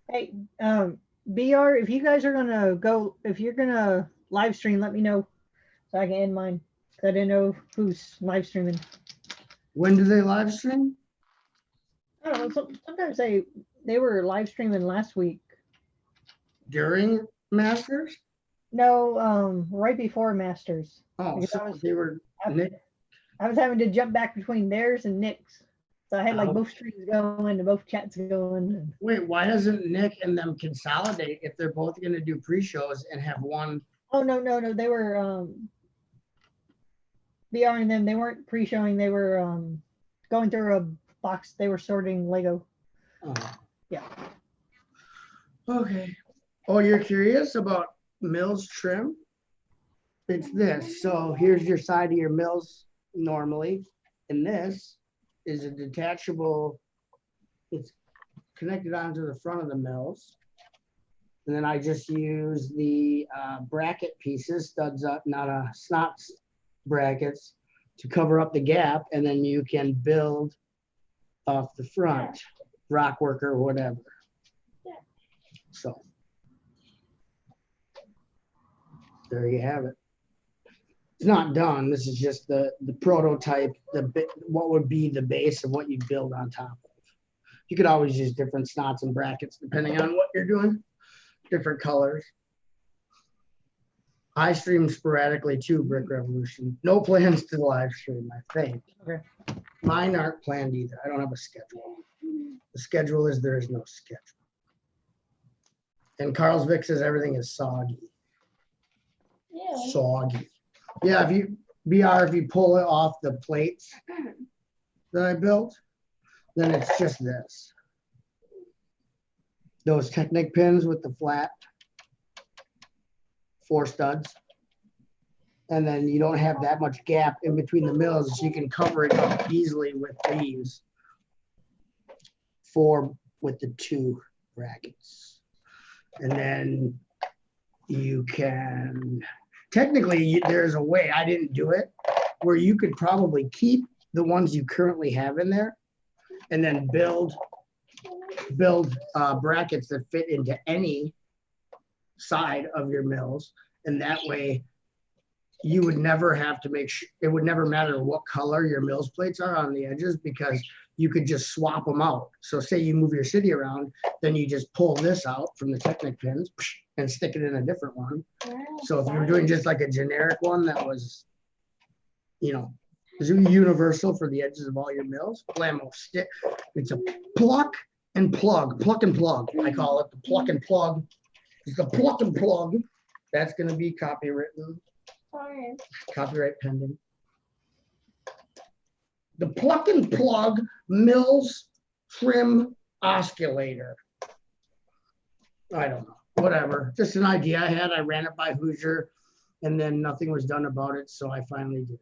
Hey, BR, if you guys are if you're gonna live stream, let me know so I can end mine. I didn't know who's live streaming. When do they live stream? I don't know. Sometimes they were live streaming last week. During Masters? No, right before Masters. Oh, Because so they were. Nick. I was having to jump back between theirs and Nick's. So I had like Oh. both streams going and both chats going. Wait, why doesn't Nick and them consolidate if they're both going to do pre-shows and have one? Oh no, they were VR and them, they weren't pre-showing. They were going through a box. They were sorting Lego. Oh. Yeah. Okay. Oh, you're curious about Mills trim? It's this. So here's your side of your Mills normally, and this is a detachable. It's connected onto the front of the Mills. And then I just use the bracket pieces, studs up, not snots brackets, to cover up the gap, and then you can build off the front, rock work or whatever. Yeah. So there you have it. It's not done. This is just the prototype, what would be the base of what you build on top of. You could always use different snots and brackets depending on what you're doing. Different colors. I stream sporadically too, Brick Revolution. No plans to live stream, I think. Okay. Mine aren't planned either. I don't have a schedule. The schedule is there is no schedule. And Carlsvik says everything is soggy. Yeah. Soggy. Yeah, if you pull it off the plates that I built, then it's just this. Those Technic pins with the flat 4 studs. And then you don't have that much gap in between the mills, so you can cover it up easily with these 4 with the 2 brackets. And then you can, technically there's a way, I didn't do it, where you could probably keep the ones you currently have in there and then build brackets that fit into any side of your mills. And that way you would never have to make sure, it would never matter what color your mills plates are on the edges, because you could just swap them out. So say you move your city around, then you just pull this out from the Technic pins and stick it in a different one. So if you're doing just like a generic one that was, is universal for the edges of all your mills, Blamo stick. It's a pluck and plug. I call it the pluck and plug. It's the pluck and plug. That's going to be copywritten. Sorry. Copyright pending. The pluck and plug Mills trim oscillator. I don't know. Whatever. Just an idea I had. I ran it by Hoosier, and then nothing was done about it, so I finally did it.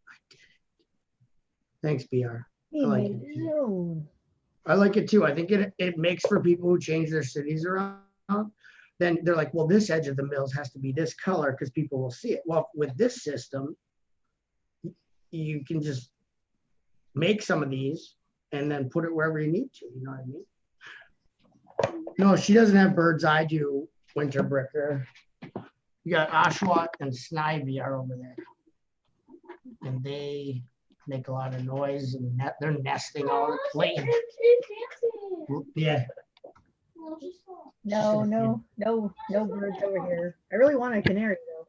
I did it. Thanks, BR. I like it too. I like it too. I think it makes for people who change their cities around. Then they're like, well, this edge of the mills has to be this color because people will see it. Well, with this system, you can just make some of these and then put it wherever you need to. You know what I mean? No, she doesn't have birds. I do, Winter Bricker. You got Oshawott and Snivy are over there. And they make a lot of noise and they're nesting all the plate. Yeah. No birds over here. I really want a canary though.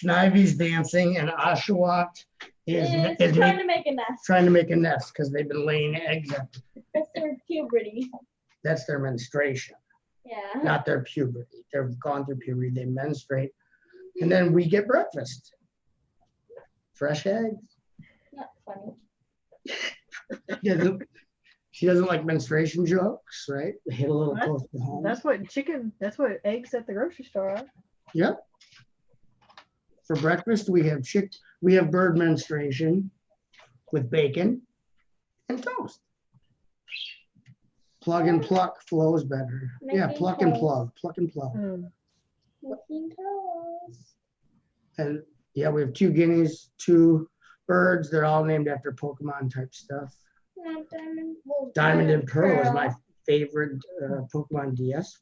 Snivy's dancing and Oshawott is trying to make a nest. Trying to make a nest because they've been laying eggs up. That's their puberty. That's their menstruation. Yeah. Not their puberty. They've gone through puberty. They menstruate, and then we get breakfast. Fresh eggs. Not funny. She doesn't like menstruation jokes, right? They hit a little close to home. That's what eggs at the grocery store are. Yep. For breakfast, we have bird menstruation with bacon and toast. Plug and pluck flows better. Yeah, pluck and plug. Making toast. And yeah, we have 2 guineas, 2 birds. They're all named after Pokemon type stuff. Diamond and Pearl is my favorite Pokemon DS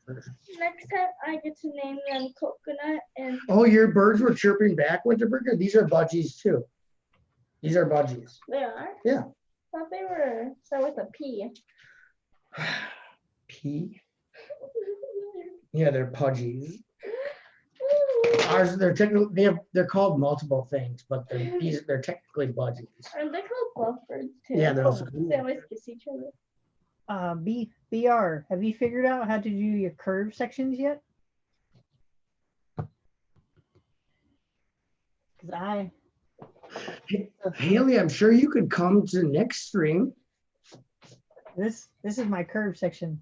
version. Next time I get to name them Coconut and. Oh, your birds were chirping back, Winterberger? These are budgies too. These are budgies. They are? Yeah. I thought they were start with a P. P? Yeah, they're pudgies. Ours, they're called multiple things, but they're technically budgies. Are they called lovebirds too? Yeah, they're also cool. They always kiss each other. BR, have you figured out how to do your curve sections yet? Because Haley, I'm sure you could come to next stream. This is my curve section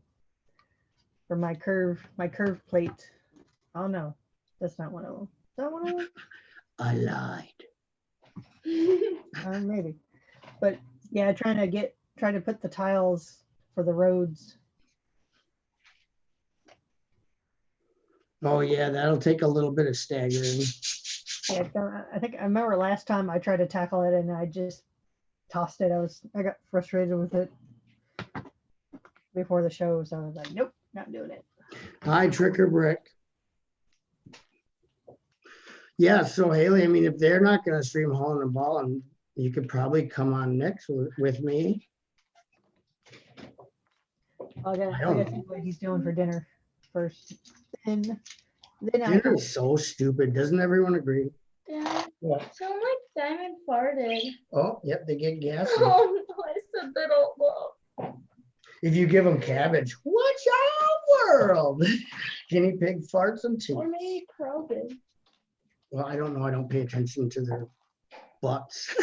for my curve plate. Oh no, that's not one of them. Is that one of them? I lied. Maybe. But yeah, trying to put the tiles for the roads. Oh yeah, that'll take a little bit of staggering. Yeah, I think I remember last time I tried to tackle it and I just tossed it. I got frustrated with it before the show, so I was like, nope, not doing it. Hi, Tricker Brick. Yeah, so Haley, I mean, if they're not gonna stream Hole in the Ball, and you could probably come on next with me. I gotta see what he's doing for dinner first. Then Dinner is so stupid. Doesn't everyone agree? Yeah. Yeah. Sound like Diamond farted. Oh, yep, they get gas. Oh no, I said that out loud. If you give them cabbage, watch out, world. Guinea pig farts and Or teeth. maybe crow did. Well, I don't know. I don't pay attention to their butts.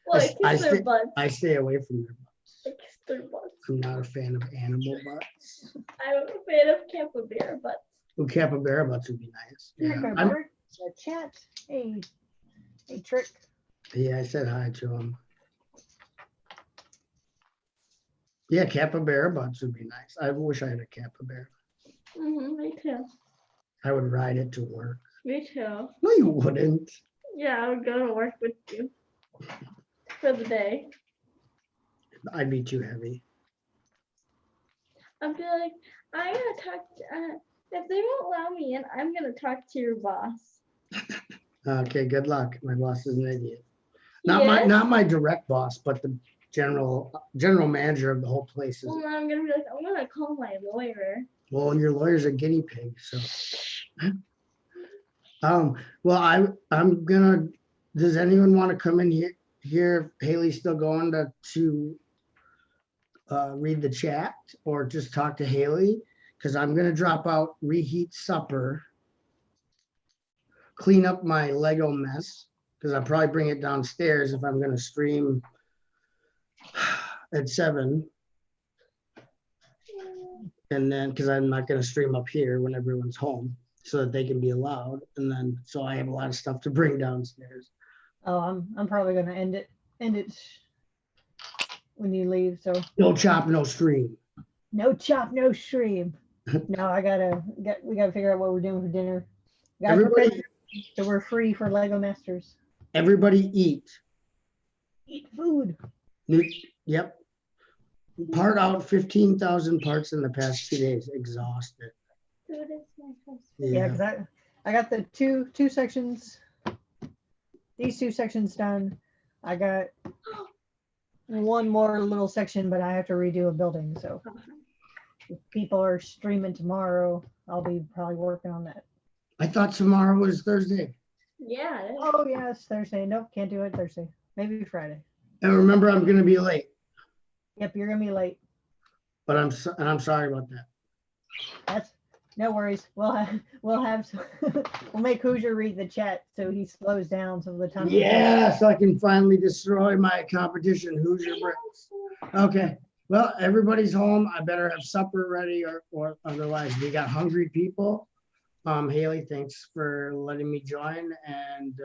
Like I kiss their stay- butts. I stay away from their butts. Like kiss their butts. I'm not a fan of animal butts. I'm a fan of capybara butts. Well, capybara butts would be nice. Yeah, the chat. Hey, Trick. yeah, I said hi to him. Yeah, capybara butts would be nice. I wish I had a capybara. Me too. I would ride it to work. Me too. No, you wouldn't. Yeah, I would go to work with you for the day. I'd be too heavy. I'd be like, I'm gonna talk. If they won't allow me in, I'm gonna talk to your boss. Okay, good luck. My boss is an idiot. Yes? Not my direct boss, but the general manager of the whole place. Well, then I'm gonna be like, I'm gonna call my lawyer. Well, your lawyer's a guinea pig, so. Well, I'm gonna. Does anyone want to come in here? Here, Haley's still going to read the chat, or just talk to Haley, because I'm gonna drop out, reheat supper, clean up my Lego mess, because I'll probably bring it downstairs if I'm gonna stream at 7. And then, because I'm not gonna stream up here when everyone's home, so that they can be allowed. And then, so I have a lot of stuff to bring downstairs. Oh, I'm probably gonna end it when you leave. So No chop, no stream. no chop, no stream. No, we gotta figure out what we're doing for dinner. Guys, Everybody, so we're free for Lego Masters. everybody eat. Eat food. Yep. Part out 15,000 parts in the past 2 days. Exhausted. Food is my husband. Yeah, because I got the two sections. These 2 sections done. I got one more little section, but I have to redo a building. So if people are streaming tomorrow, I'll be probably working on that. I thought tomorrow was Thursday. Yeah. it is. Oh yes, Thursday. Nope, can't do it Thursday. Maybe Friday. And remember, I'm gonna be late, Yep, you're gonna be late. but I'm sorry about that. That's no worries. We'll make Hoosier read the chat so he slows down some of the time. Yeah, so I can finally destroy my competition, Hoosier Bricks. Okay, well, everybody's home. I better have supper ready, or otherwise we got hungry people. Haley, thanks for letting me join and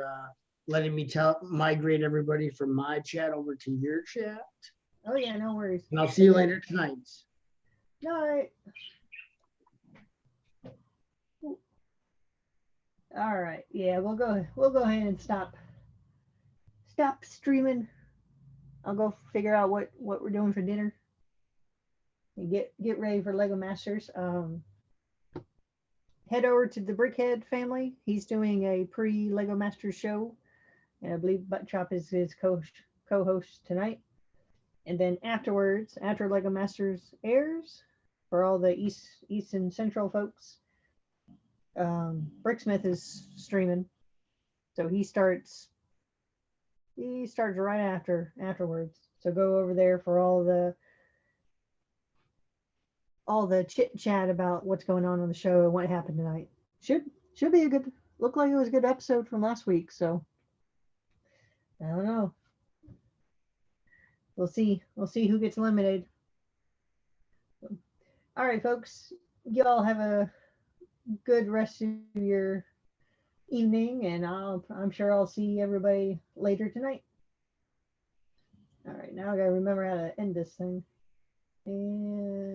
letting me migrate everybody from my chat over to your chat. Oh yeah, no worries. And I'll see you later tonight. Night. All right. Yeah, we'll go ahead and stop streaming. I'll go figure out what we're doing for dinner. And get ready for Lego Masters. Head over to the Brickhead family. He's doing a pre-Lego Masters show. And I believe Butt Chop is his co-host tonight. And then afterwards, after Lego Masters airs, for all the East and Central folks, Bricksmith is streaming. So he starts right afterwards. So go over there for all the chit chat about what's going on the show and what happened tonight. Should be a good, look like it was a good episode from last week. So I don't know. We'll see. We'll see who gets eliminated. All right, folks. Y'all have a good rest of your evening, and I'm sure I'll see everybody later tonight. All right, now I gotta remember how to end this thing. And